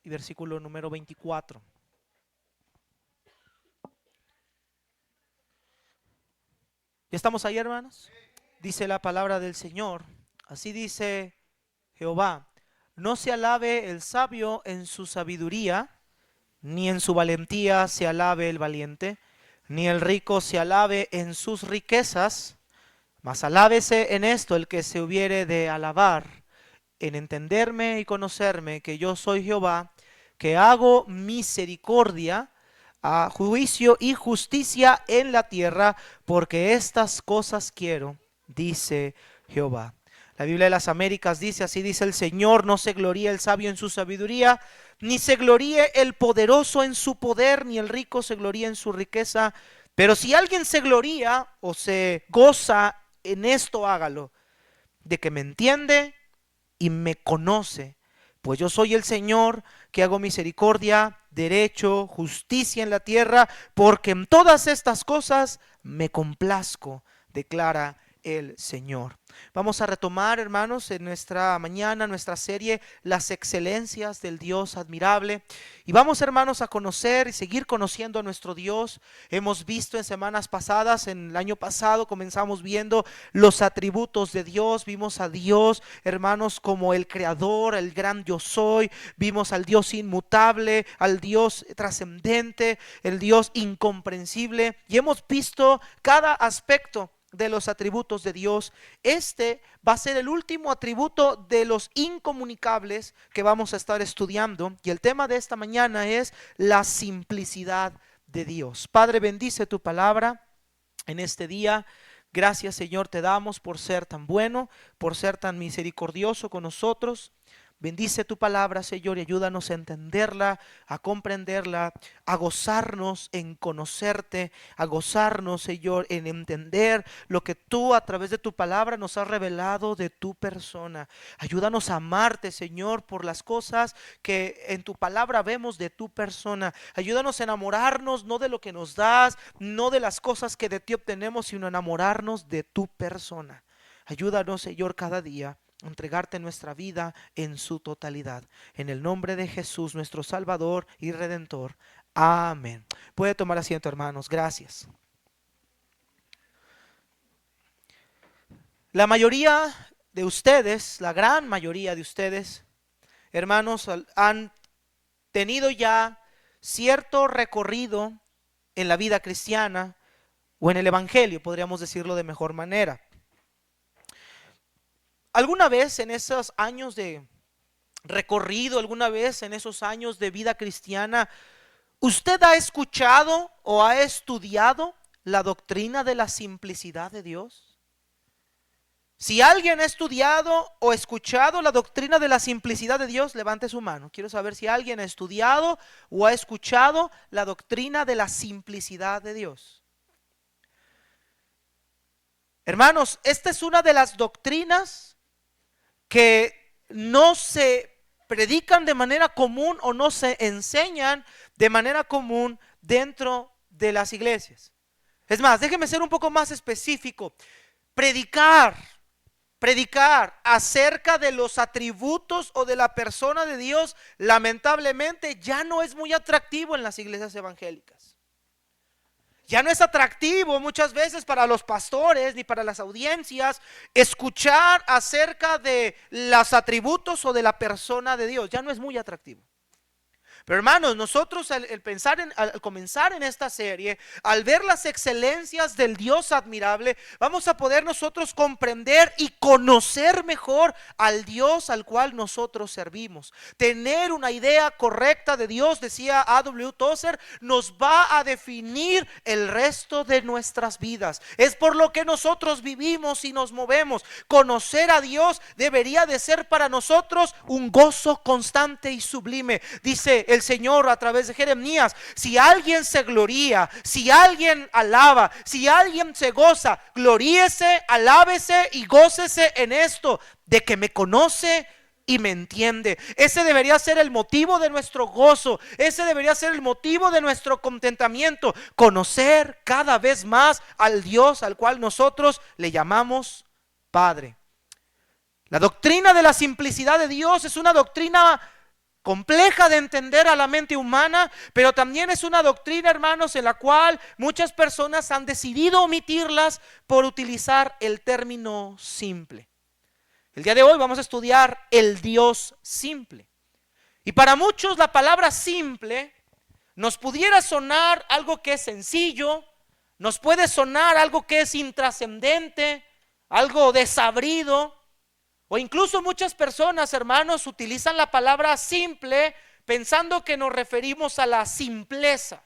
y versículo número 24. ¿Ya estamos ahí, hermanos? Dice la palabra del Señor. Así dice Jehová: no se alabe el sabio en su sabiduría, ni en su valentía se alabe el valiente, ni el rico se alabe en sus riquezas, mas alábese en esto el que se hubiere de alabar, en entenderme y conocerme que yo soy Jehová, que hago misericordia, a juicio y justicia en la tierra, porque estas cosas quiero, dice Jehová. La Biblia de las Américas dice, así dice el Señor: no se gloríe el sabio en su sabiduría, ni se gloríe el poderoso en su poder, ni el rico se gloríe en su riqueza. Pero si alguien se gloría o se goza en esto, hágalo, de que me entiende y me conoce, pues yo soy el Señor que hago misericordia, derecho, justicia en la tierra, porque en todas estas cosas me complazco, declara el Señor. Vamos a retomar, hermanos, en nuestra mañana, nuestra serie, las excelencias del Dios admirable. Y vamos, hermanos, a conocer y seguir conociendo a nuestro Dios. Hemos visto en semanas pasadas, en el año pasado, comenzamos viendo los atributos de Dios. Vimos a Dios, hermanos, como el creador, el gran yo soy. Vimos al Dios inmutable, al Dios trascendente, el Dios incomprensible. Y hemos visto cada aspecto de los atributos de Dios. Este va a ser el último atributo de los incomunicables que vamos a estar estudiando, y el tema de esta mañana es la simplicidad de Dios. Padre, bendice tu palabra en este día. Gracias, Señor, te damos por ser tan bueno, por ser tan misericordioso con nosotros. Bendice tu palabra, Señor, y ayúdanos a entenderla, a comprenderla, a gozarnos en conocerte, a gozarnos, Señor, en entender lo que tú a través de tu palabra nos has revelado de tu persona. Ayúdanos a amarte, Señor, por las cosas que en tu palabra vemos de tu persona. Ayúdanos a enamorarnos no de lo que nos das, no de las cosas que de ti obtenemos, sino enamorarnos de tu persona. Ayúdanos, Señor, cada día entregarte nuestra vida en su totalidad. En el nombre de Jesús, nuestro Salvador y Redentor. Amén. Puede tomar asiento, hermanos. Gracias. La mayoría de ustedes, la gran mayoría de ustedes, hermanos, han tenido ya cierto recorrido en la vida cristiana o en el evangelio, podríamos decirlo de mejor manera. ¿Alguna vez en esos años de recorrido, alguna vez en esos años de vida cristiana, usted ha escuchado o ha estudiado la doctrina de la simplicidad de Dios? Si alguien ha estudiado o escuchado la doctrina de la simplicidad de Dios, levante su mano. Quiero saber si alguien ha estudiado o ha escuchado la doctrina de la simplicidad de Dios. Hermanos, esta es una de las doctrinas que no se predican de manera común o no se enseñan de manera común dentro de las iglesias. Es más, déjeme ser un poco más específico. Predicar acerca de los atributos o de la persona de Dios, lamentablemente ya no es muy atractivo en las iglesias evangélicas. Ya no es atractivo muchas veces para los pastores ni para las audiencias escuchar acerca de los atributos o de la persona de Dios. Ya no es muy atractivo. Pero hermanos, nosotros al comenzar en esta serie, al ver las excelencias del Dios admirable, vamos a poder nosotros comprender y conocer mejor al Dios al cual nosotros servimos. Tener una idea correcta de Dios, decía A.W. Tozer, nos va a definir el resto de nuestras vidas. Es por lo que nosotros vivimos y nos movemos. Conocer a Dios debería de ser para nosotros un gozo constante y sublime. Dice el Señor a través de Jeremías: si alguien se gloría, si alguien alaba, si alguien se goza, gloríese, alábese y gócese en esto, de que me conoce y me entiende. Ese debería ser el motivo de nuestro gozo, ese debería ser el motivo de nuestro contentamiento, conocer cada vez más al Dios al cual nosotros le llamamos Padre. La doctrina de la simplicidad de Dios es una doctrina compleja de entender a la mente humana, pero también es una doctrina, hermanos, en la cual muchas personas han decidido omitirlas por utilizar el término simple. El día de hoy vamos a estudiar el Dios simple. Y para muchos la palabra simple nos pudiera sonar algo que es sencillo, nos puede sonar algo que es intrascendente, algo desabrido, o incluso muchas personas, hermanos, utilizan la palabra simple pensando que nos referimos a la simpleza.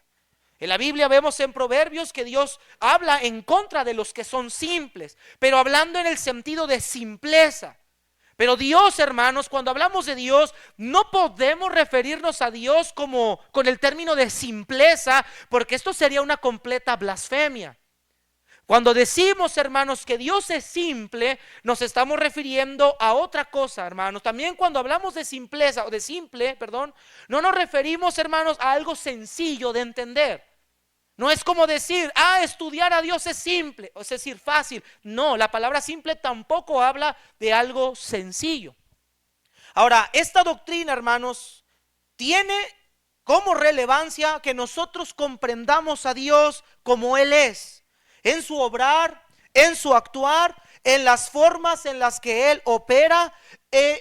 En la Biblia vemos en Proverbios que Dios habla en contra de los que son simples, pero hablando en el sentido de simpleza. Pero Dios, hermanos, cuando hablamos de Dios, no podemos referirnos a Dios como con el término de simpleza, porque esto sería una completa blasfemia. Cuando decimos, hermanos, que Dios es simple, nos estamos refiriendo a otra cosa, hermanos. También cuando hablamos de simpleza o de simple, perdón, no nos referimos, hermanos, a algo sencillo de entender. No es como decir, estudiar a Dios es simple, es decir, fácil. No, la palabra simple tampoco habla de algo sencillo. Ahora, esta doctrina, hermanos, tiene como relevancia que nosotros comprendamos a Dios como Él es, en su obrar, en su actuar, en las formas en las que Él opera.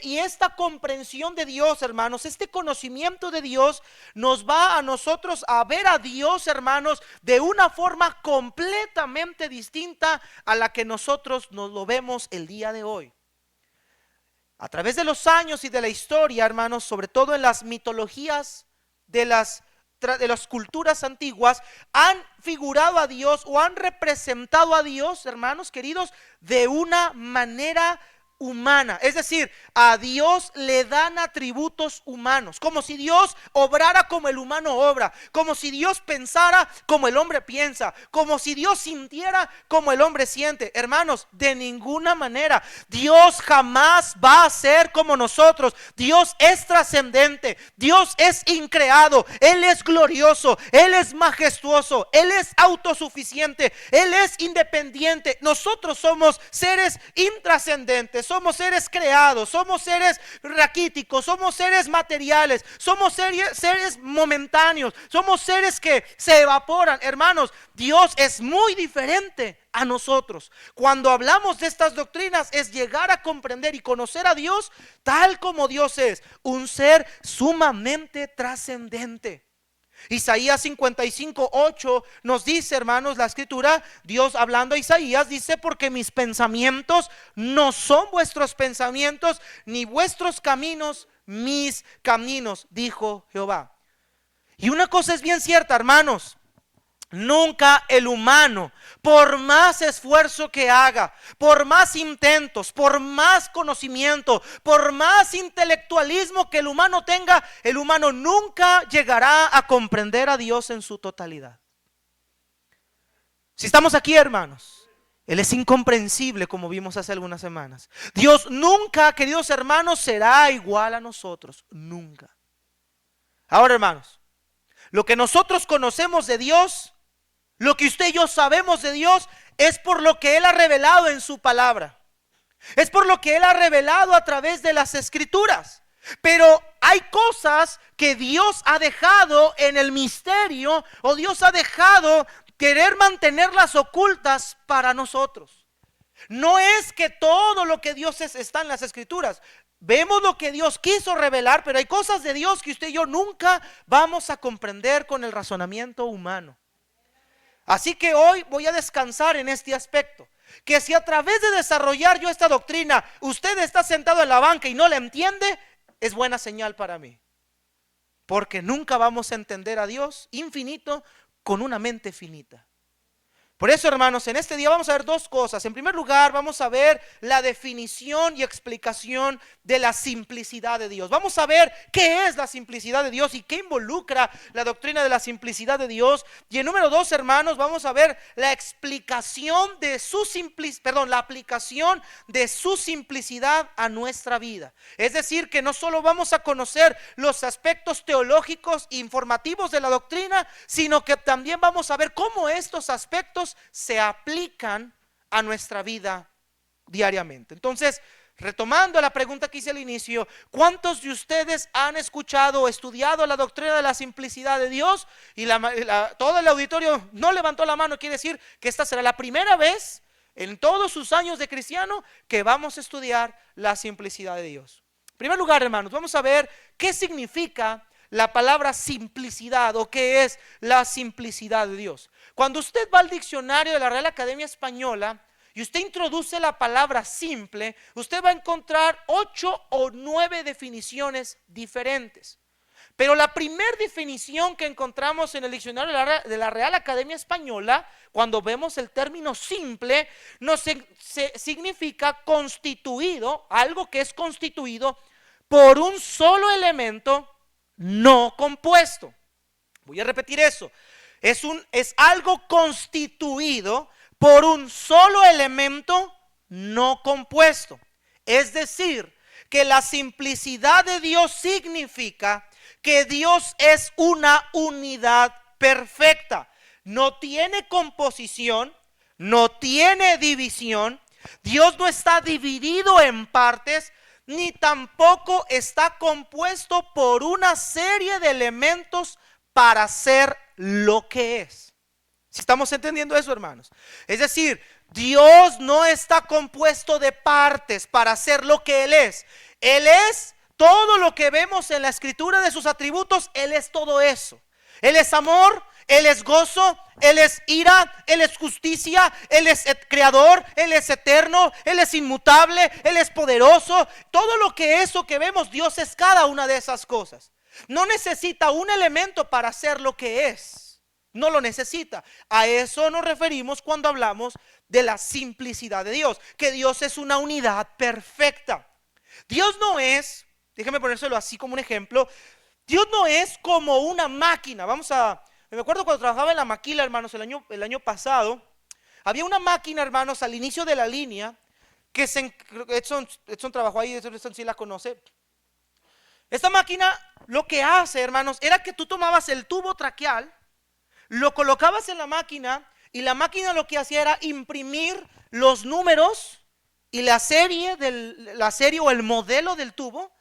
Y esta comprensión de Dios, hermanos, este conocimiento de Dios nos va a nosotros a ver a Dios, hermanos, de una forma completamente distinta a la que nosotros nos lo vemos el día de hoy. A través de los años y de la historia, hermanos, sobre todo en las mitologías de las culturas antiguas, han figurado a Dios o han representado a Dios, hermanos queridos, de una manera humana. Es decir, a Dios le dan atributos humanos, como si Dios obrara como el humano obra, como si Dios pensara como el hombre piensa, como si Dios sintiera como el hombre siente. Hermanos, de ninguna manera. Dios jamás va a ser como nosotros. Dios es trascendente, Dios es increado, Él es glorioso, Él es majestuoso, Él es autosuficiente, Él es independiente. Nosotros somos seres intrascendentes, somos seres creados, somos seres raquíticos, somos seres materiales, somos seres momentáneos, somos seres que se evaporan. Hermanos, Dios es muy diferente a nosotros. Cuando hablamos de estas doctrinas es llegar a comprender y conocer a Dios tal como Dios es, un ser sumamente trascendente. Isaías 55:8 nos dice, hermanos, la escritura, Dios hablando a Isaías, dice: porque mis pensamientos no son vuestros pensamientos, ni vuestros caminos mis caminos, dijo Jehová. Y una cosa es bien cierta, hermanos: nunca el humano, por más esfuerzo que haga, por más intentos, por más conocimiento, por más intelectualismo que el humano tenga, el humano nunca llegará a comprender a Dios en su totalidad. Si estamos aquí, hermanos, Él es incomprensible, como vimos hace algunas semanas. Dios nunca, queridos hermanos, será igual a nosotros, nunca. Ahora, hermanos, lo que nosotros conocemos de Dios, lo que usted y yo sabemos de Dios, es por lo que Él ha revelado en su palabra. Es por lo que Él ha revelado a través de las escrituras. Pero hay cosas que Dios ha dejado en el misterio, o Dios ha dejado querer mantenerlas ocultas para nosotros. No es que todo lo que Dios es está en las escrituras. Vemos lo que Dios quiso revelar, pero hay cosas de Dios que usted y yo nunca vamos a comprender con el razonamiento humano. Así que hoy voy a descansar en este aspecto, que si a través de desarrollar yo esta doctrina usted está sentado en la banca y no la entiende, es buena señal para mí, porque nunca vamos a entender a Dios infinito con una mente finita. Por eso, hermanos, en este día vamos a ver dos cosas. En primer lugar, vamos a ver la definición y explicación de la simplicidad de Dios. Vamos a ver qué es la simplicidad de Dios y qué involucra la doctrina de la simplicidad de Dios. Y en número dos, hermanos, vamos a ver la explicación de la aplicación de su simplicidad a nuestra vida. Es decir, que no solo vamos a conocer los aspectos teológicos e informativos de la doctrina, sino que también vamos a ver cómo estos aspectos se aplican a nuestra vida diariamente. Entonces, Retomando la pregunta que hice al inicio, ¿cuántos de ustedes han escuchado o estudiado la doctrina de la simplicidad de Dios? Y todo el auditorio no levantó la mano. Quiere decir que esta será la primera vez en todos sus años de cristiano que vamos a estudiar la simplicidad de Dios. En primer lugar, hermanos, vamos a ver qué significa la palabra simplicidad o qué es la simplicidad de Dios. Cuando usted va al diccionario de la Real Academia Española y usted introduce la palabra simple, usted va a encontrar 8 o 9 definiciones diferentes. Pero la primera definición que encontramos en el diccionario de la Real Academia Española, cuando vemos el término simple, significa constituido, algo que es constituido por un solo elemento no compuesto. Voy a repetir eso. Es algo constituido por un solo elemento no compuesto. Es decir, que la simplicidad de Dios significa que Dios es una unidad perfecta. No tiene composición, no tiene división. Dios no está dividido en partes, ni tampoco está compuesto por una serie de elementos para ser lo que es. Si estamos entendiendo eso, hermanos. Es decir, Dios no está compuesto de partes para ser lo que Él es. Él es todo lo que vemos en la escritura de sus atributos. Él es todo eso. Él es amor, Él es gozo, Él es ira, Él es justicia, Él es creador, Él es eterno, Él es inmutable, Él es poderoso. Todo lo que eso que vemos, Dios es cada una de esas cosas. No necesita un elemento para ser lo que es. No lo necesita. A eso nos referimos cuando hablamos de la simplicidad de Dios, que Dios es una unidad perfecta. Dios no es, déjeme ponérselo así como un ejemplo, Dios no es como una máquina. Me acuerdo cuando trabajaba en la maquila, hermanos, el año pasado, había una máquina, hermanos, al inicio de la línea, que Edson trabajó ahí, Edson sí la conoce. Esta máquina lo que hace, hermanos, era que tú tomabas el tubo traqueal, lo colocabas en la máquina y la máquina lo que hacía era imprimir los números y la serie o el modelo del tubo,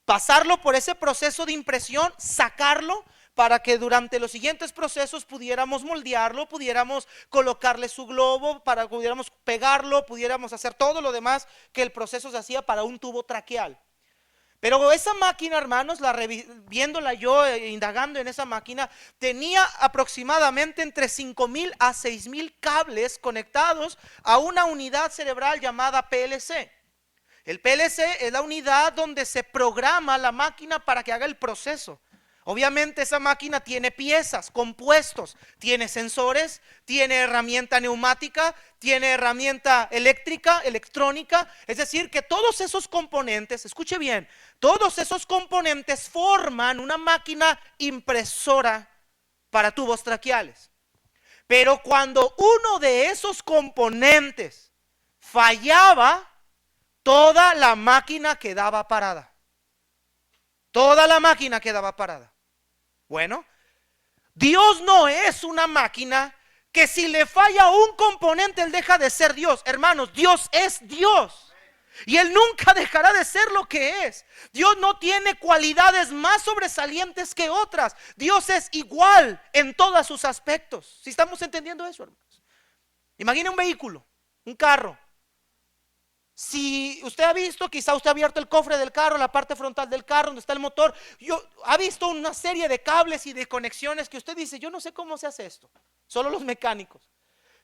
pasarlo por ese proceso de impresión, sacarlo para que durante los siguientes procesos pudiéramos moldearlo, pudiéramos colocarle su globo, pudiéramos pegarlo, pudiéramos hacer todo lo demás que el proceso se hacía para un tubo traqueal. Pero esa máquina, hermanos, viéndola yo, indagando en esa máquina, tenía aproximadamente entre 5,000 a 6,000 cables conectados a una unidad cerebral llamada PLC. El PLC es la unidad donde se programa la máquina para que haga el proceso. Obviamente esa máquina tiene piezas, compuestos, tiene sensores, tiene herramienta neumática, tiene herramienta eléctrica, electrónica. Es decir, que todos esos componentes, escuche bien, todos esos componentes forman una máquina impresora para tubos traqueales. Pero cuando uno de esos componentes fallaba, toda la máquina quedaba parada. Toda la máquina quedaba parada. Bueno, Dios no es una máquina que si le falla un componente Él deja de ser Dios. Hermanos, Dios es Dios y Él nunca dejará de ser lo que es. Dios no tiene cualidades más sobresalientes que otras. Dios es igual en todos sus aspectos. ¿Sí estamos entendiendo eso, hermanos? Imagine un vehículo, un carro. Si usted ha visto, quizá usted ha abierto el cofre del carro, la parte frontal del carro donde está el motor, ha visto una serie de cables y de conexiones que usted dice, yo no sé cómo se hace esto, solo los mecánicos.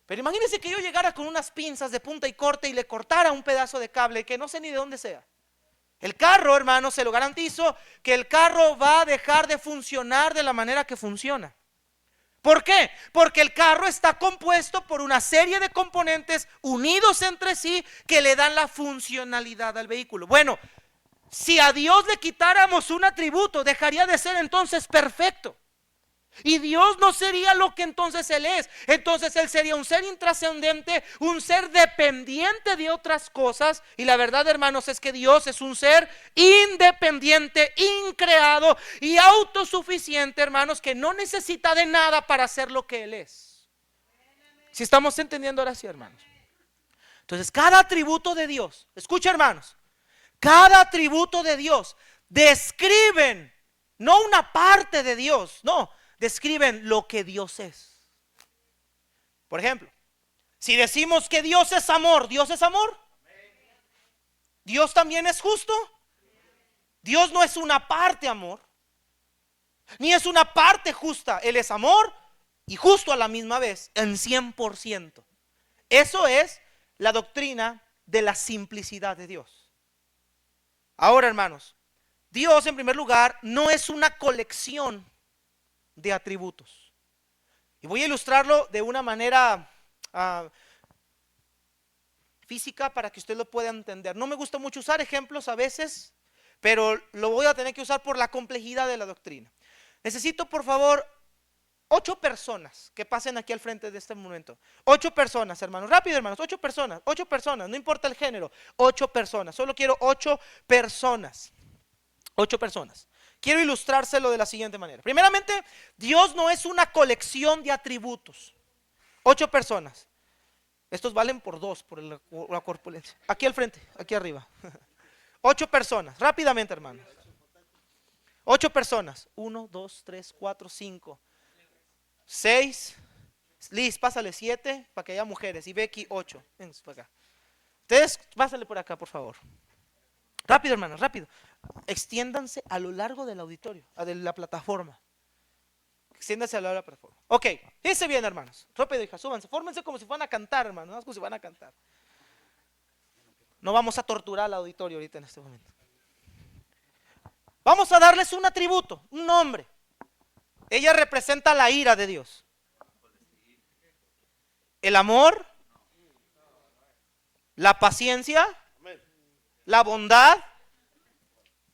Pero imagínese que yo llegara con unas pinzas de punta y corte y le cortara un pedazo de cable que no sé ni de dónde sea. El carro, hermano, se lo garantizo que el carro va a dejar de funcionar de la manera que funciona. ¿Por qué? Porque el carro está compuesto por una serie de componentes unidos entre sí que le dan la funcionalidad al vehículo. Bueno, si a Dios le quitáramos un atributo, dejaría de ser entonces perfecto. Y Dios no sería lo que entonces Él es. Entonces Él sería un ser intrascendente, un ser dependiente de otras cosas. Y la verdad, hermanos, es que Dios es un ser independiente, increado y autosuficiente, hermanos, que no necesita de nada para ser lo que Él es. Si estamos entendiendo ahora sí, hermanos. Entonces cada atributo de Dios, escucha, hermanos, Cada atributo de Dios describen no una parte de Dios, no, describen lo que Dios es. Por ejemplo, si decimos que Dios es amor, ¿Dios es amor? ¿Dios también es justo? Dios no es una parte amor, ni es una parte justa. Él es amor y justo a la misma vez, en 100%. Eso es la doctrina de la simplicidad de Dios. Ahora, hermanos, Dios en primer lugar no es una colección de atributos. Y voy a ilustrarlo de una manera física para que usted lo pueda entender. No me gusta mucho usar ejemplos a veces, pero lo voy a tener que usar por la complejidad de la doctrina. Necesito, por favor, 8 personas que pasen aquí al frente de este momento. 8 personas, hermanos. Rápido, hermanos. 8 personas. No importa el género. 8 personas. Solo quiero 8 personas. 8 personas. Quiero ilustrárselo de la siguiente manera. Primeramente, Dios no es una colección de atributos. 8 personas. Estos valen por 2, por la corpulencia. Aquí al frente, aquí arriba. 8 personas. Rápidamente, hermanos. 8 personas. 1, 2, 3, 4, 5, 6. Liz, pásale 7 para que haya mujeres. Y Becky, 8. Ven para acá. Ustedes, pásale por acá, por favor. Rápido, hermanos, rápido. Extiéndanse a lo largo del auditorio, de la plataforma. Extiéndanse a lo largo de la plataforma. Ok, fíjense bien, hermanos. Rápido, hija, súbanse. Fórmense como si fueran a cantar, hermanos. No como si fueran a cantar. No vamos a torturar al auditorio ahorita en este momento. Vamos a darles un atributo, un nombre. Ella representa la ira de Dios. El amor, la paciencia, la bondad,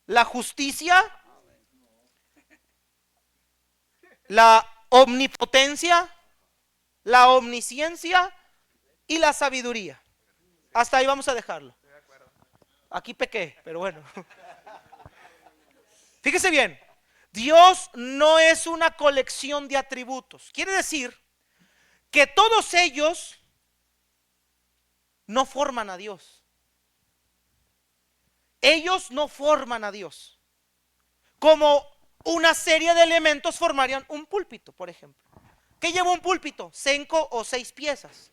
la justicia, la omnipotencia, la omnisciencia y la sabiduría. Hasta ahí vamos a dejarlo. Aquí pequé, pero bueno. Fíjese bien, Dios no es una colección de atributos. Quiere decir que todos ellos no forman a Dios. Ellos no forman a Dios. Como una serie de elementos formarían un púlpito, por ejemplo. ¿Qué lleva un púlpito? 5 o 6 piezas.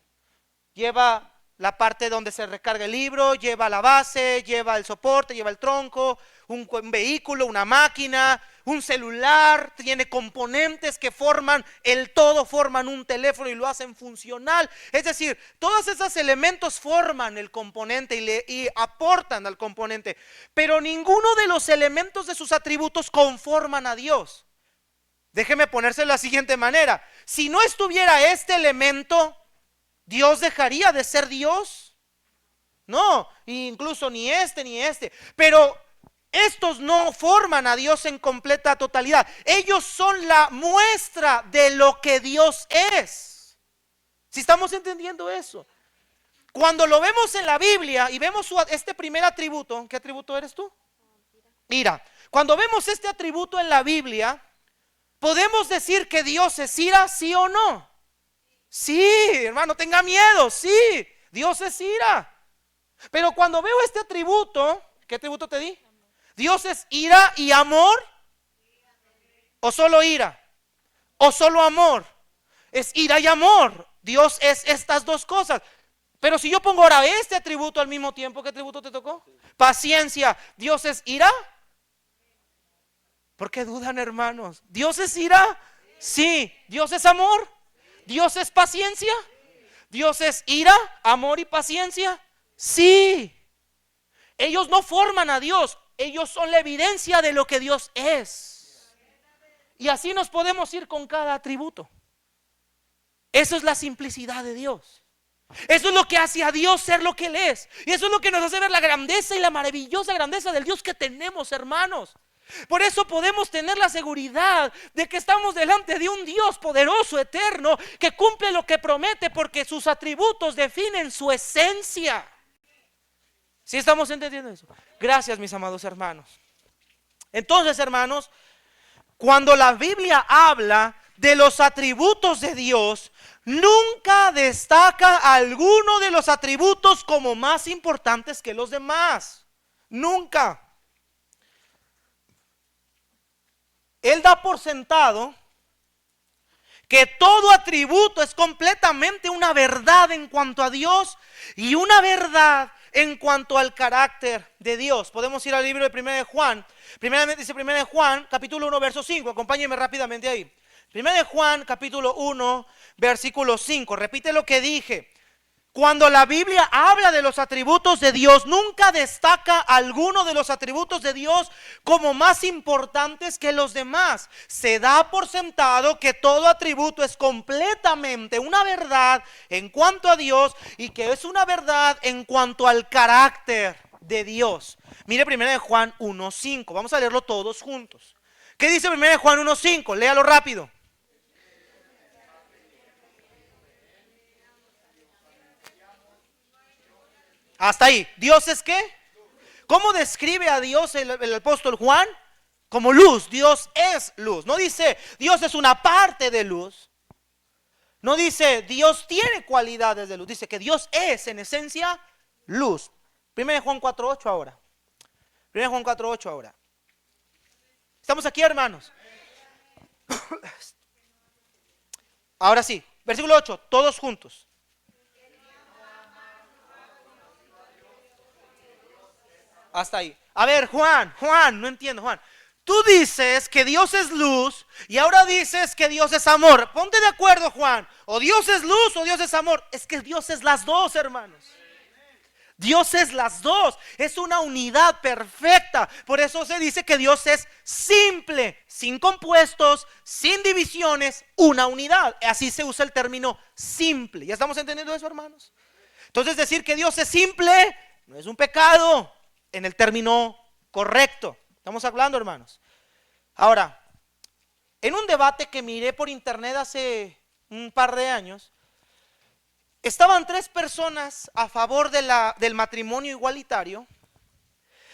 Lleva la parte donde se recarga el libro, lleva la base, lleva el soporte, lleva el tronco, un vehículo, una máquina, un celular, tiene componentes que forman el todo, forman un teléfono y lo hacen funcional. Es decir, todos esos elementos forman el componente y aportan al componente, pero ninguno de los elementos de sus atributos conforman a Dios. Déjeme ponerse de la siguiente manera: si no estuviera este elemento, ¿Dios dejaría de ser Dios? No, incluso ni este. Pero estos no forman a Dios en completa totalidad. Ellos son la muestra de lo que Dios es. ¿Sí estamos entendiendo eso? Cuando lo vemos en la Biblia y vemos este primer atributo, ¿qué atributo eres tú? Ira. Cuando vemos este atributo en la Biblia, ¿podemos decir que Dios es ira, sí o no? Sí, hermano, tenga miedo, sí, Dios es ira. Pero cuando veo este atributo, ¿qué atributo te di? ¿Dios es ira y amor? ¿O solo ira? ¿O solo amor? Es ira y amor. Dios es estas dos cosas. Pero si yo pongo ahora este atributo al mismo tiempo, ¿qué atributo te tocó? Paciencia. ¿Dios es ira? ¿Por qué dudan, hermanos? ¿Dios es ira? Sí. ¿Dios es amor? ¿Dios es paciencia? ¿Dios es ira, amor y paciencia? Sí. Ellos no forman a Dios, ellos son la evidencia de lo que Dios es. Y así nos podemos ir con cada atributo. Eso es la simplicidad de Dios. Eso es lo que hace a Dios ser lo que Él es. Y eso es lo que nos hace ver la grandeza y la maravillosa grandeza del Dios que tenemos, hermanos. Por eso podemos tener la seguridad de que estamos delante de un Dios poderoso, eterno, que cumple lo que promete, porque sus atributos definen su esencia. ¿Sí estamos entendiendo eso? Gracias, mis amados hermanos. Entonces, hermanos, cuando la Biblia habla de los atributos de Dios, nunca destaca alguno de los atributos como más importantes que los demás. Nunca. Él da por sentado que todo atributo es completamente una verdad en cuanto a Dios y una verdad en cuanto al carácter de Dios. Podemos ir al libro de 1 de Juan. Primeramente dice 1 de Juan, capítulo 1, verso 5. Acompáñenme rápidamente ahí. 1 de Juan, capítulo 1, versículo 5. Repite lo que dije. Cuando la Biblia habla de los atributos de Dios, nunca destaca alguno de los atributos de Dios como más importantes que los demás. Se da por sentado que todo atributo es completamente una verdad en cuanto a Dios y que es una verdad en cuanto al carácter de Dios. Mire 1 de Juan 1:5. Vamos a leerlo todos juntos. ¿Qué dice 1 de Juan 1:5? Léalo rápido. Hasta ahí. ¿Dios es qué? ¿Cómo describe a Dios el apóstol Juan? Como luz. Dios es luz. No dice Dios es una parte de luz. No dice Dios tiene cualidades de luz. Dice que Dios es en esencia luz. 1 Juan 4:8 ahora. 1 Juan 4:8 ahora. ¿Estamos aquí, hermanos? Ahora sí. Versículo 8. Todos juntos. Hasta ahí. A ver, Juan, no entiendo, Juan. Tú dices que Dios es luz y ahora dices que Dios es amor. Ponte de acuerdo, Juan. O Dios es luz o Dios es amor. Es que Dios es las dos, hermanos. Dios es las dos. Es una unidad perfecta. Por eso se dice que Dios es simple, sin compuestos, sin divisiones, una unidad. Así se usa el término simple. ¿Ya estamos entendiendo eso, hermanos? Entonces decir que Dios es simple no es un pecado en el término correcto. Estamos hablando, hermanos. Ahora, en un debate que miré por internet hace un par de años, estaban 3 personas a favor del matrimonio igualitario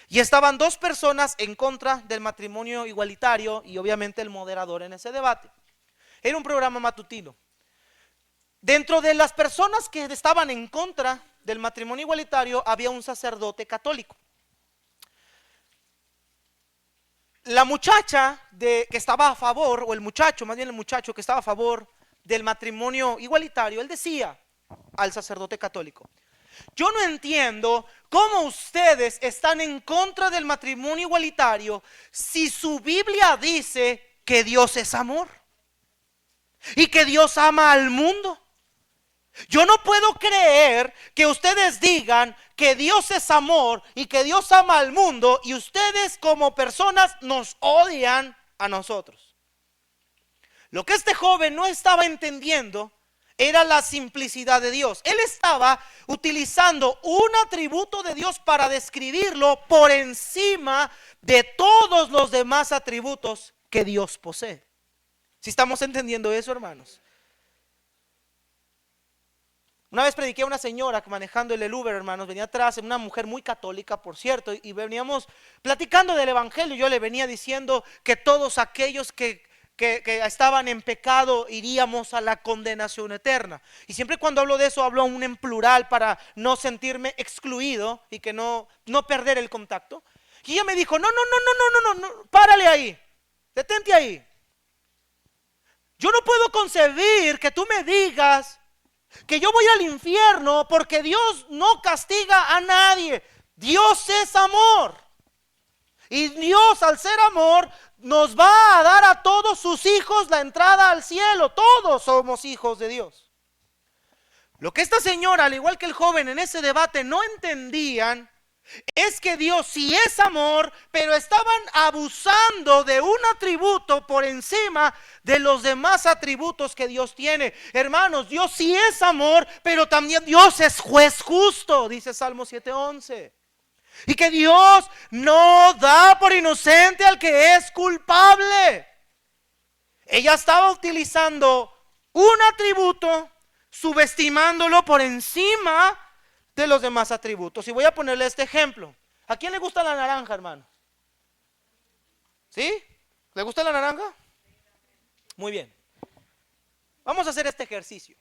y estaban 2 personas en contra del matrimonio igualitario y obviamente el moderador en ese debate. Era un programa matutino. Dentro de las personas que estaban en contra del matrimonio igualitario había un sacerdote católico. La muchacha que estaba a favor, o el muchacho, más bien el muchacho que estaba a favor del matrimonio igualitario, él decía al sacerdote católico: yo no entiendo cómo ustedes están en contra del matrimonio igualitario si su Biblia dice que Dios es amor y que Dios ama al mundo. Yo no puedo creer que ustedes digan que Dios es amor y que Dios ama al mundo y ustedes como personas nos odian a nosotros. Lo que este joven no estaba entendiendo era la simplicidad de Dios. Él estaba utilizando un atributo de Dios para describirlo por encima de todos los demás atributos que Dios posee. ¿Sí estamos entendiendo eso, hermanos? Una vez prediqué a una señora que manejando el Uber, hermanos, venía atrás, una mujer muy católica, por cierto, y veníamos platicando del evangelio. Yo le venía diciendo que todos aquellos que estaban en pecado iríamos a la condenación eterna. Y siempre cuando hablo de eso hablo aún en plural para no sentirme excluido y que no perder el contacto. Y ella me dijo: no, párale ahí, detente ahí. Yo no puedo concebir que tú me digas que yo voy al infierno porque Dios no castiga a nadie. Dios es amor. Y Dios, al ser amor, nos va a dar a todos sus hijos la entrada al cielo. Todos somos hijos de Dios. Lo que esta señora, al igual que el joven en ese debate, no entendían es que Dios sí es amor, pero estaban abusando de un atributo por encima de los demás atributos que Dios tiene. Hermanos, Dios sí es amor, pero también Dios es juez justo, dice Salmo 7:11. Y que Dios no da por inocente al que es culpable. Ella estaba utilizando un atributo, subestimándolo por encima de los demás atributos. Y voy a ponerle este ejemplo. ¿A quién le gusta la naranja, hermano? ¿Sí? ¿Le gusta la naranja? Muy bien. Vamos a hacer este ejercicio.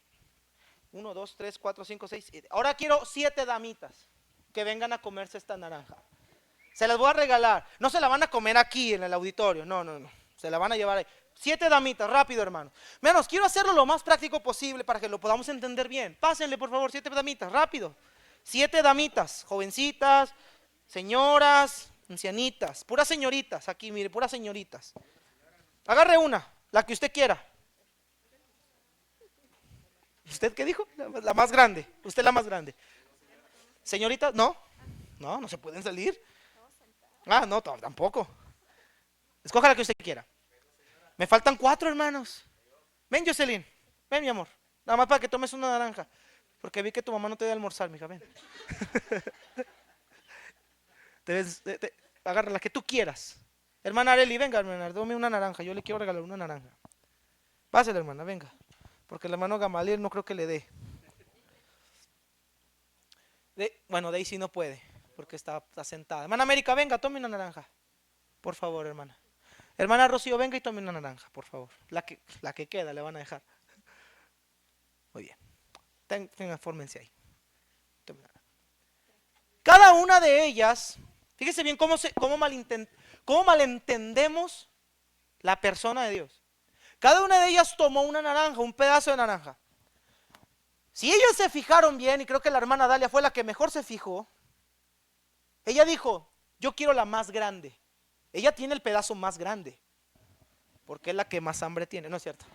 1, 2, 3, 4, 5, 6, 7. Ahora quiero 7 damitas que vengan a comerse esta naranja. Se las voy a regalar. No se la van a comer aquí en el auditorio. No, no, no. Se la van a llevar ahí. 7 damitas, rápido, hermano. Menos, quiero hacerlo lo más práctico posible para que lo podamos entender bien. Pásenle, por favor, 7 damitas, rápido. 7 damitas, jovencitas, señoras, ancianitas, puras señoritas. Aquí, mire, puras señoritas. Agarre una, la que usted quiera. ¿Usted qué dijo? La más grande. Usted la más grande. Señorita, no. No, no se pueden salir. Ah, no, tampoco. Escoja la que usted quiera. Me faltan 4, hermanos. Ven, Jocelyn. Ven, mi amor. Nada más para que tomes una naranja. Porque vi que tu mamá no te dio a almorzar, mija. Ven. Agarra la que tú quieras. Hermana Areli, venga, hermana. Dame una naranja. Yo le quiero regalar una naranja. Pásale, hermana, venga. Porque el hermano Gamaliel no creo que le dé. Bueno, de ahí sí no puede. Porque está sentada. Hermana América, venga, tome una naranja. Por favor, hermana. Hermana Rocío, venga y tome una naranja, por favor. La que queda le van a dejar. Muy bien. Fórmense ahí. Cada una de ellas, fíjese bien cómo malentendemos la persona de Dios. Cada una de ellas tomó una naranja, un pedazo de naranja. Si ellos se fijaron bien, y creo que la hermana Dalia fue la que mejor se fijó, ella dijo, yo quiero la más grande. Ella tiene el pedazo más grande, porque es la que más hambre tiene, ¿no es cierto?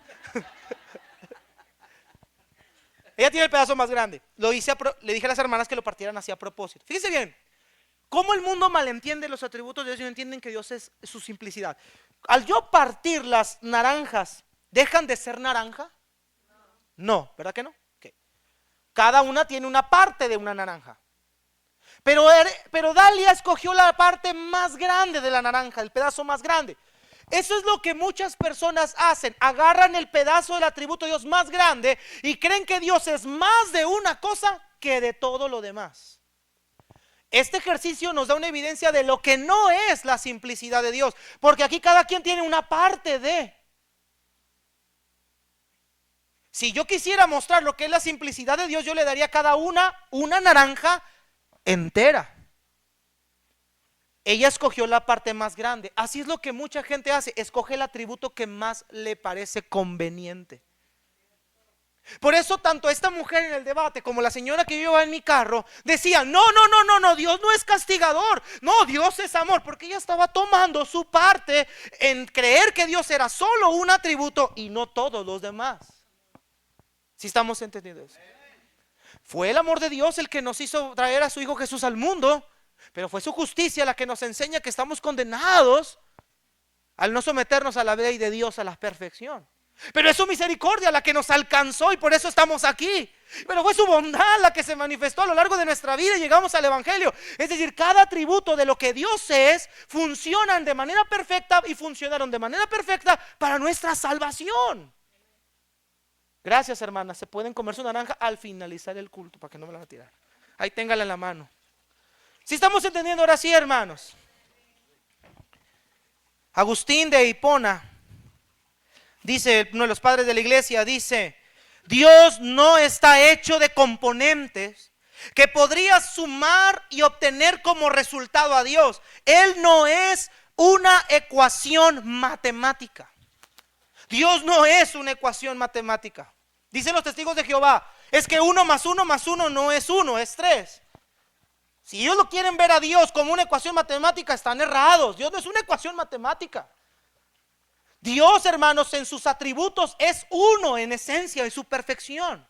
Ella tiene el pedazo más grande. Le dije a las hermanas que lo partieran así a propósito. Fíjense bien, cómo el mundo malentiende los atributos de Dios y no entienden que Dios es su simplicidad. Al yo partir las naranjas, ¿dejan de ser naranja? No, ¿verdad que no? Okay. Cada una tiene una parte de una naranja. Pero Dalia escogió la parte más grande de la naranja, el pedazo más grande. Eso es lo que muchas personas hacen. Agarran el pedazo del atributo de Dios más grande y creen que Dios es más de una cosa que de todo lo demás. Este ejercicio nos da una evidencia de lo que no es la simplicidad de Dios, porque aquí cada quien tiene una parte de. Si yo quisiera mostrar lo que es la simplicidad de Dios, yo le daría a cada una naranja entera. Ella escogió la parte más grande. Así es lo que mucha gente hace, escoge el atributo que más le parece conveniente. Por eso tanto esta mujer en el debate como la señora que yo iba en mi carro decían, no, Dios no es castigador, no, Dios es amor, porque ella estaba tomando su parte en creer que Dios era solo un atributo y no todos los demás. ¿Sí estamos entendiendo eso? Fue el amor de Dios el que nos hizo traer a su Hijo Jesús al mundo, pero fue su justicia la que nos enseña que estamos condenados al no someternos a la ley de Dios a la perfección. Pero es su misericordia la que nos alcanzó y por eso estamos aquí. Pero fue su bondad la que se manifestó a lo largo de nuestra vida y llegamos al Evangelio. Es decir, cada atributo de lo que Dios es funcionan de manera perfecta y funcionaron de manera perfecta para nuestra salvación. Gracias, hermanas. Se pueden comer su naranja al finalizar el culto para que no me la van a tirar. Ahí téngala en la mano. Si estamos entendiendo ahora sí, hermanos. Agustín de Hipona dice, uno de los padres de la iglesia, dice: Dios no está hecho de componentes que podrías sumar y obtener como resultado a Dios. Él no es una ecuación matemática. Dios no es una ecuación matemática. Dicen los testigos de Jehová, es que 1 más 1 más 1 no es 1, es 3. Si ellos lo quieren ver a Dios como una ecuación matemática, están errados. Dios no es una ecuación matemática. Dios, hermanos, en sus atributos es uno en esencia, en su perfección.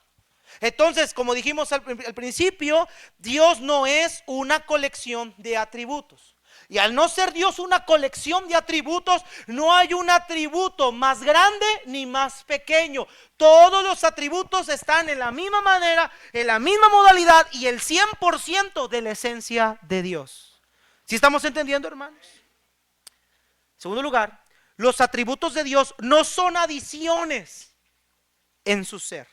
Entonces, como dijimos al principio, Dios no es una colección de atributos. Y al no ser Dios una colección de atributos, no hay un atributo más grande ni más pequeño. Todos los atributos están en la misma manera, en la misma modalidad y el 100% de la esencia de Dios. ¿Sí estamos entendiendo, hermanos? En segundo lugar, los atributos de Dios no son adiciones en su ser.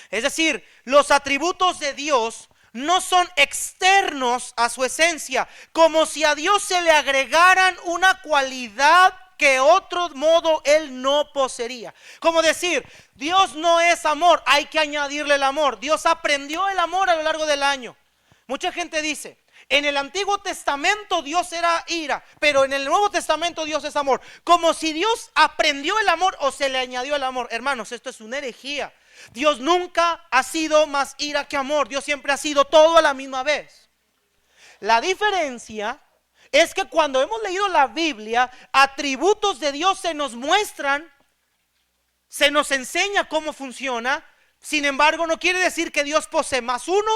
Es decir, los atributos de Dios no son externos a su esencia, como si a Dios se le agregaran una cualidad que de otro modo Él no poseería. Como decir, Dios no es amor, hay que añadirle el amor. Dios aprendió el amor a lo largo del año. Mucha gente dice, En el Antiguo Testamento Dios era ira, pero en el Nuevo Testamento Dios es amor. Como si Dios aprendió el amor o se le añadió el amor. Hermanos, esto es una herejía. Dios nunca ha sido más ira que amor. Dios siempre ha sido todo a la misma vez. La diferencia es que cuando hemos leído la Biblia, atributos de Dios se nos muestran, se nos enseña cómo funciona. Sin embargo, no quiere decir que Dios posee más uno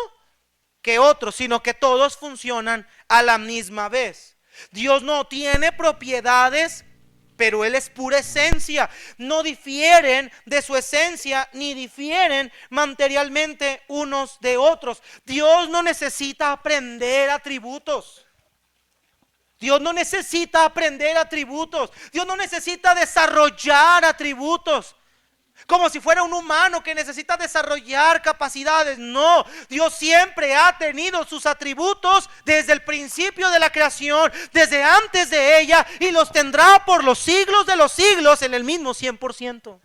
que otro, sino que todos funcionan a la misma vez. Dios no tiene propiedades, pero Él es pura esencia. No difieren de su esencia, ni difieren materialmente unos de otros. Dios no necesita aprender atributos. Dios no necesita aprender atributos. Dios no necesita desarrollar atributos como si fuera un humano que necesita desarrollar capacidades. No, Dios siempre ha tenido sus atributos desde el principio de la creación, desde antes de ella, y los tendrá por los siglos de los siglos en el mismo 100%.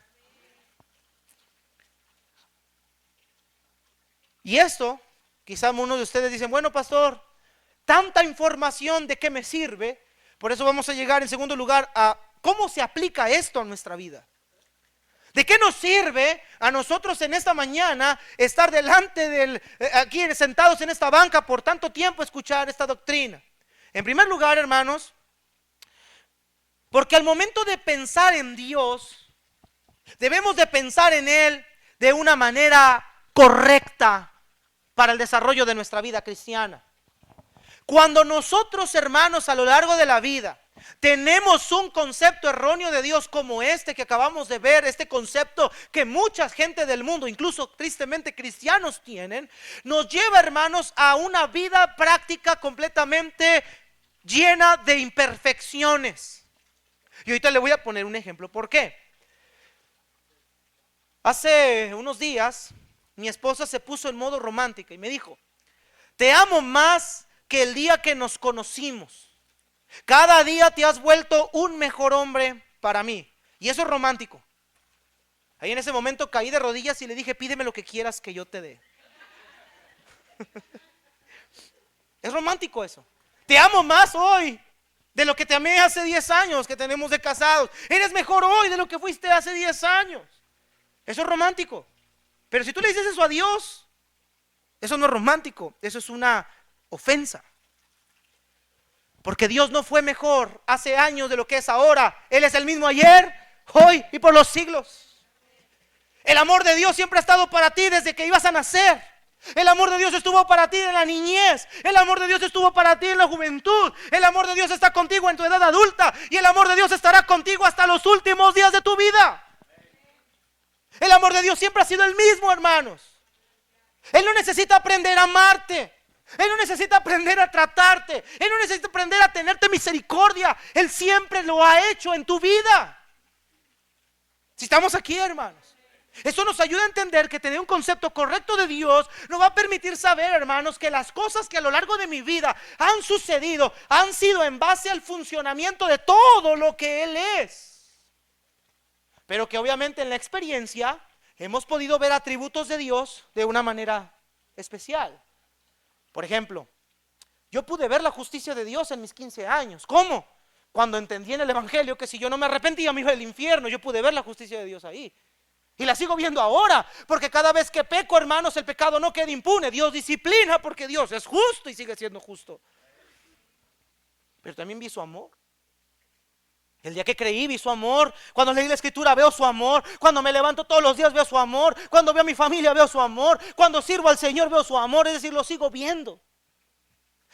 Y esto, quizá uno de ustedes dicen, bueno, pastor, tanta información, ¿de qué me sirve? Por eso vamos a llegar en segundo lugar a cómo se aplica esto a nuestra vida. ¿De qué nos sirve a nosotros en esta mañana estar delante aquí sentados en esta banca por tanto tiempo escuchar esta doctrina? En primer lugar, hermanos, porque al momento de pensar en Dios, debemos de pensar en Él de una manera correcta para el desarrollo de nuestra vida cristiana. Cuando nosotros, hermanos, a lo largo de la vida tenemos un concepto erróneo de Dios como este que acabamos de ver, este concepto que mucha gente del mundo, incluso tristemente cristianos, tienen, nos lleva, hermanos, a una vida práctica completamente llena de imperfecciones. Y ahorita le voy a poner un ejemplo. ¿Por qué? Hace unos días mi esposa se puso en modo romántica y me dijo: te amo más que el día que nos conocimos. Cada día te has vuelto un mejor hombre para mí. Y eso es romántico. Ahí en ese momento caí de rodillas y le dije: pídeme lo que quieras que yo te dé. Es romántico eso. Te amo más hoy de lo que te amé hace 10 años que tenemos de casados. Eres mejor hoy de lo que fuiste hace 10 años. Eso es romántico. Pero si tú le dices eso a Dios, eso no es romántico, eso es una ofensa. Porque Dios no fue mejor hace años de lo que es ahora. Él es el mismo ayer, hoy y por los siglos. El amor de Dios siempre ha estado para ti desde que ibas a nacer. El amor de Dios estuvo para ti en la niñez. El amor de Dios estuvo para ti en la juventud. El amor de Dios está contigo en tu edad adulta. Y el amor de Dios estará contigo hasta los últimos días de tu vida. El amor de Dios siempre ha sido el mismo, hermanos. Él no necesita aprender a amarte. Él no necesita aprender a tratarte. Él no necesita aprender a tenerte misericordia. Él siempre lo ha hecho en tu vida. Si estamos aquí, hermanos, eso nos ayuda a entender que tener un concepto correcto de Dios nos va a permitir saber, hermanos, que las cosas que a lo largo de mi vida han sucedido han sido en base al funcionamiento de todo lo que Él es. Pero que obviamente en la experiencia hemos podido ver atributos de Dios de una manera especial. Por ejemplo, yo pude ver la justicia de Dios en mis 15 años. ¿Cómo? Cuando entendí en el evangelio que si yo no me arrepentía me iba al infierno. Yo pude ver la justicia de Dios ahí. Y la sigo viendo ahora, porque cada vez que peco, hermanos, el pecado no queda impune. Dios disciplina porque Dios es justo y sigue siendo justo. Pero también vi su amor. El día que creí vi su amor. Cuando leí la escritura veo su amor. Cuando me levanto todos los días veo su amor. Cuando veo a mi familia veo su amor. Cuando sirvo al Señor veo su amor. Es decir, lo sigo viendo.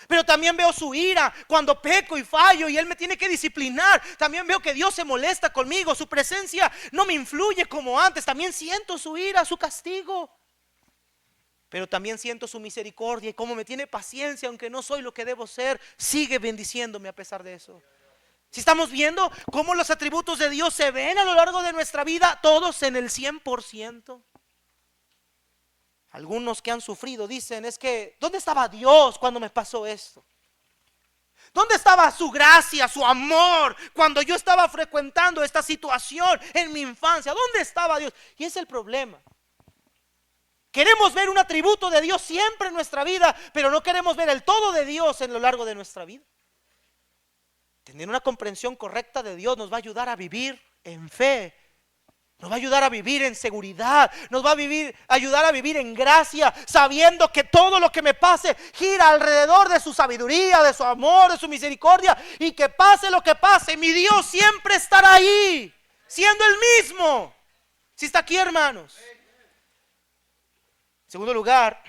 Pero también veo su ira cuando peco y fallo y Él me tiene que disciplinar. También veo que Dios se molesta conmigo. Su presencia no me influye como antes. También siento su ira, su castigo. Pero también siento su misericordia y como me tiene paciencia, aunque no soy lo que debo ser, sigue bendiciéndome a pesar de eso. Si estamos viendo cómo los atributos de Dios se ven a lo largo de nuestra vida, todos en el 100%. Algunos que han sufrido dicen: es que ¿dónde estaba Dios cuando me pasó esto? ¿Dónde estaba su gracia, su amor cuando yo estaba frecuentando esta situación en mi infancia? ¿Dónde estaba Dios? Y es el problema. Queremos ver un atributo de Dios siempre en nuestra vida, pero no queremos ver el todo de Dios en lo largo de nuestra vida. Tener una comprensión correcta de Dios nos va a ayudar a vivir en fe, nos va a ayudar a vivir en seguridad, nos va a ayudar a vivir en gracia, sabiendo que todo lo que me pase gira alrededor de su sabiduría, de su amor, de su misericordia, y que pase lo que pase, mi Dios siempre estará ahí, siendo el mismo. Si está aquí, hermanos. En segundo lugar,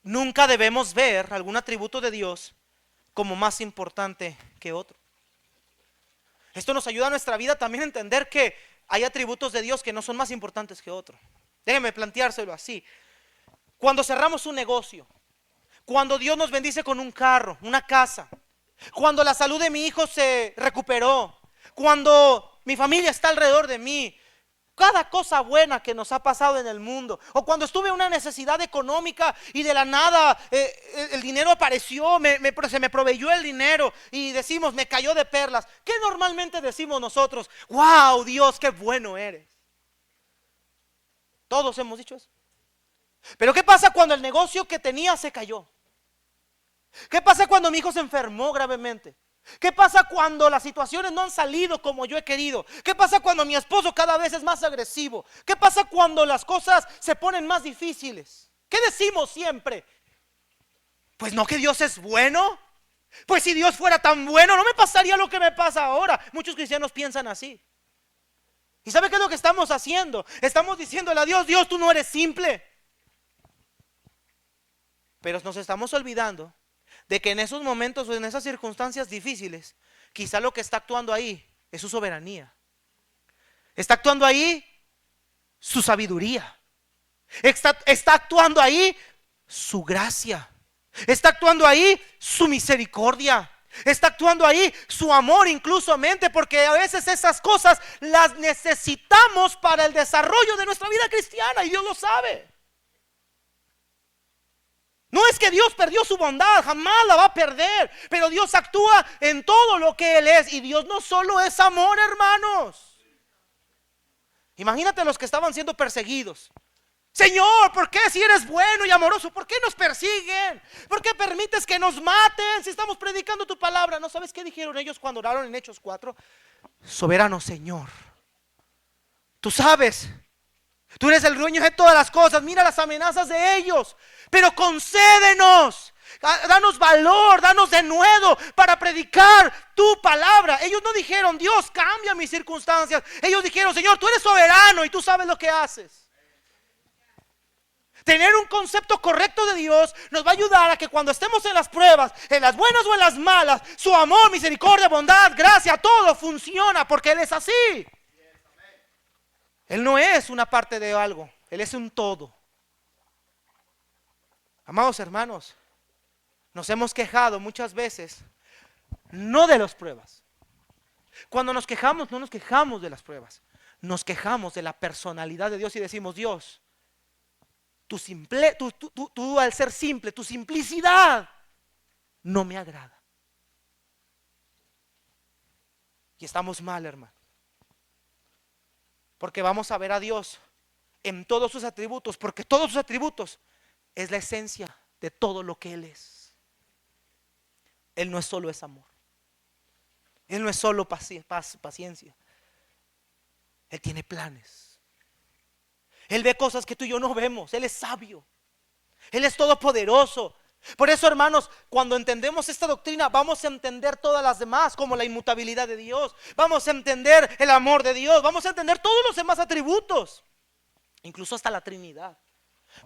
nunca debemos ver algún atributo de Dios como más importante que otro. Esto nos ayuda a nuestra vida también a entender que hay atributos de Dios que no son más importantes que otro. Déjenme planteárselo así. Cuando cerramos un negocio, cuando Dios nos bendice con un carro, una casa, cuando la salud de mi hijo se recuperó, cuando mi familia está alrededor de mí, cada cosa buena que nos ha pasado en el mundo, o cuando estuve en una necesidad económica y de la nada el dinero apareció, se me proveyó el dinero y decimos, me cayó de perlas. ¿Qué normalmente decimos nosotros? ¡Wow, Dios, qué bueno eres! Todos hemos dicho eso. Pero ¿qué pasa cuando el negocio que tenía se cayó? ¿Qué pasa cuando mi hijo se enfermó gravemente? ¿Qué pasa cuando las situaciones no han salido como yo he querido? ¿Qué pasa cuando mi esposo cada vez es más agresivo? ¿Qué pasa cuando las cosas se ponen más difíciles? ¿Qué decimos siempre? Pues no, que Dios es bueno. Pues si Dios fuera tan bueno, no me pasaría lo que me pasa ahora. Muchos cristianos piensan así. ¿Y sabe qué es lo que estamos haciendo? Estamos diciéndole a Dios, Dios, tú no eres simple. Pero nos estamos olvidando de que en esos momentos o en esas circunstancias difíciles, quizá lo que está actuando ahí es su soberanía. Está actuando ahí su sabiduría. Está actuando ahí su gracia. Está actuando ahí su misericordia. Está actuando ahí su amor inclusamente, porque a veces esas cosas las necesitamos para el desarrollo de nuestra vida cristiana y Dios lo sabe. No es que Dios perdió su bondad, jamás la va a perder, pero Dios actúa en todo lo que Él es, y Dios no solo es amor, hermanos. Imagínate los que estaban siendo perseguidos. Señor, ¿por qué si eres bueno y amoroso? ¿Por qué nos persiguen? ¿Por qué permites que nos maten si estamos predicando tu palabra? ¿No sabes qué dijeron ellos cuando oraron en Hechos 4? Soberano Señor, tú sabes, tú eres el dueño de todas las cosas. Mira las amenazas de ellos, pero concédenos, danos valor, danos denuedo para predicar tu palabra. Ellos no dijeron, Dios, cambia mis circunstancias. Ellos dijeron, Señor, tú eres soberano y tú sabes lo que haces. Tener un concepto correcto de Dios nos va a ayudar a que cuando estemos en las pruebas, en las buenas o en las malas, su amor, misericordia, bondad, gracia, todo funciona porque Él es así. Él no es una parte de algo, Él es un todo. Amados hermanos, nos hemos quejado muchas veces, no de las pruebas. Cuando nos quejamos, no nos quejamos de las pruebas, nos quejamos de la personalidad de Dios y decimos, Dios, tú al ser simple, tu simplicidad no me agrada. Y estamos mal, hermano. Porque vamos a ver a Dios en todos sus atributos, porque todos sus atributos es la esencia de todo lo que Él es. Él no es solo es amor. Él no es solo paciencia. Él tiene planes. Él ve cosas que tú y yo no vemos. Él es sabio. Él es todopoderoso. Por eso, hermanos, cuando entendemos esta doctrina, vamos a entender todas las demás, como la inmutabilidad de Dios. Vamos a entender el amor de Dios. Vamos a entender todos los demás atributos, incluso hasta la Trinidad.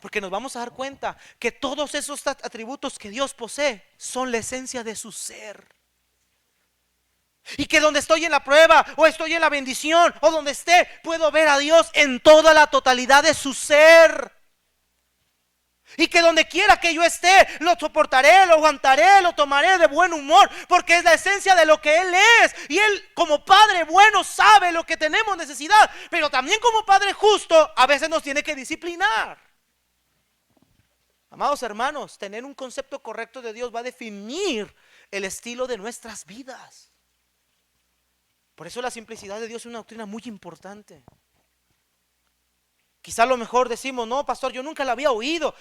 Porque nos vamos a dar cuenta que todos esos atributos que Dios posee son la esencia de su ser. Y que donde estoy en la prueba, o estoy en la bendición, o donde esté, puedo ver a Dios en toda la totalidad de su ser. Y que donde quiera que yo esté, lo soportaré, lo aguantaré, lo tomaré de buen humor, porque es la esencia de lo que Él es. Y Él, como Padre bueno, sabe lo que tenemos necesidad, pero también como Padre justo, a veces nos tiene que disciplinar. Amados hermanos, tener un concepto correcto de Dios va a definir el estilo de nuestras vidas. Por eso la simplicidad de Dios es una doctrina muy importante. Quizá a lo mejor decimos, no, pastor, yo nunca la había oído.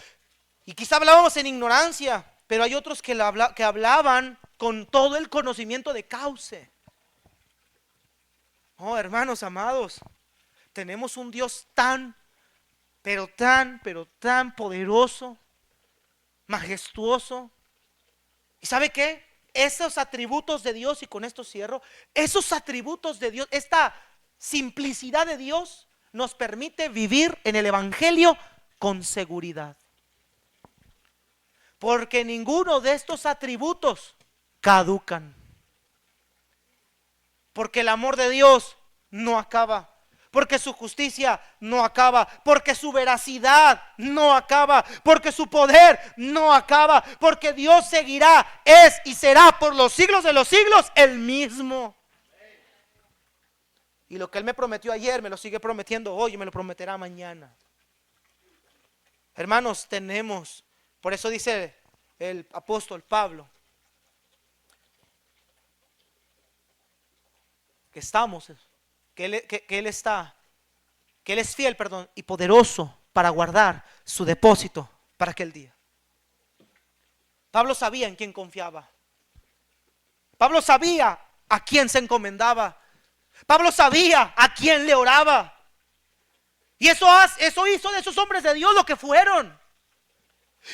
Y quizá hablábamos en ignorancia, pero hay otros que hablaban con todo el conocimiento de cauce. Oh, hermanos amados, tenemos un Dios tan, pero tan poderoso, majestuoso. ¿Y sabe qué? Esos atributos de Dios, y con esto cierro, esos atributos de Dios, esta simplicidad de Dios nos permite vivir en el Evangelio con seguridad. Porque ninguno de estos atributos caducan. Porque el amor de Dios no acaba. Porque su justicia no acaba. Porque su veracidad no acaba. Porque su poder no acaba. Porque Dios seguirá, es y será por los siglos de los siglos el mismo. Y lo que Él me prometió ayer me lo sigue prometiendo hoy y me lo prometerá mañana. Hermanos, tenemos, por eso dice el apóstol Pablo, que Él es fiel, y poderoso para guardar su depósito para aquel día. Pablo sabía en quién confiaba. Pablo sabía a quién se encomendaba. Pablo sabía a quién le oraba. Y eso hizo de esos hombres de Dios lo que fueron.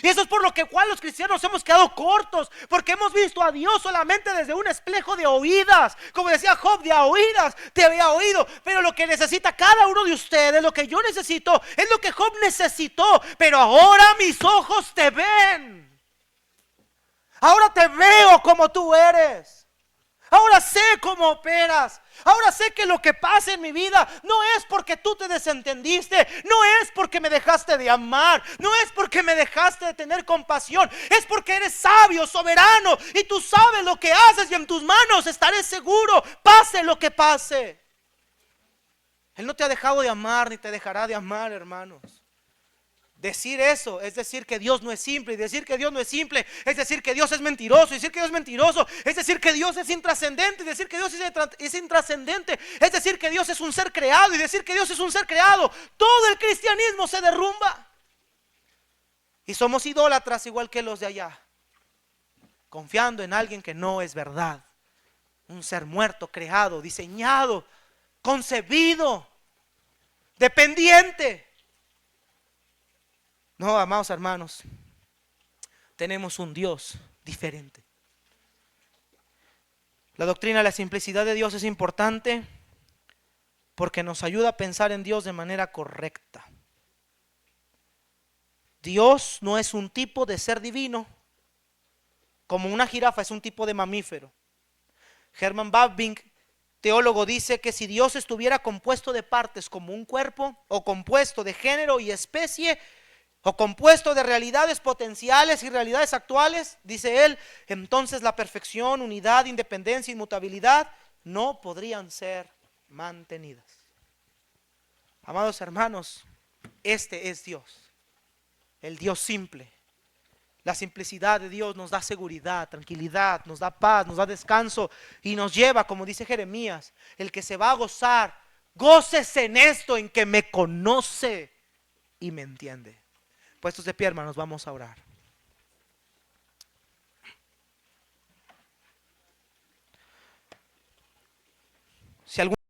Y eso es por lo cual los cristianos hemos quedado cortos, porque hemos visto a Dios solamente desde un espejo de oídas. Como decía Job, de oídas te había oído. Pero lo que necesita cada uno de ustedes, lo que yo necesito, es lo que Job necesitó. Pero ahora mis ojos te ven. Ahora te veo como tú eres. Ahora sé cómo operas. Ahora sé que lo que pasa en mi vida no es porque tú te desentendiste, no es porque me dejaste de amar, no es porque me dejaste de tener compasión, es porque eres sabio, soberano, y tú sabes lo que haces, y en tus manos estaré seguro, pase lo que pase. Él no te ha dejado de amar ni te dejará de amar, hermanos. Decir eso es decir que Dios no es simple, y decir que Dios no es simple es decir que Dios es mentiroso, y decir que Dios es mentiroso es decir que Dios es intrascendente, y decir que Dios es intrascendente es decir que Dios es un ser creado, y decir que Dios es un ser creado. Todo el cristianismo se derrumba y somos idólatras igual que los de allá, confiando en alguien que no es verdad, un ser muerto, creado, diseñado, concebido, dependiente. No, amados hermanos, tenemos un Dios diferente. La doctrina de la simplicidad de Dios es importante porque nos ayuda a pensar en Dios de manera correcta. Dios no es un tipo de ser divino, como una jirafa es un tipo de mamífero. Herman Bavinck, teólogo, dice que si Dios estuviera compuesto de partes como un cuerpo, o compuesto de género y especie, o compuesto de realidades potenciales y realidades actuales, dice él, entonces la perfección, unidad, independencia, inmutabilidad no podrían ser mantenidas. Amados hermanos, este es Dios, el Dios simple. La simplicidad de Dios nos da seguridad, tranquilidad, nos da paz, nos da descanso y nos lleva, como dice Jeremías, el que se va a gozar, gócese en esto, en que me conoce y me entiende. Puestos de pie, hermanos, vamos a orar. Si algún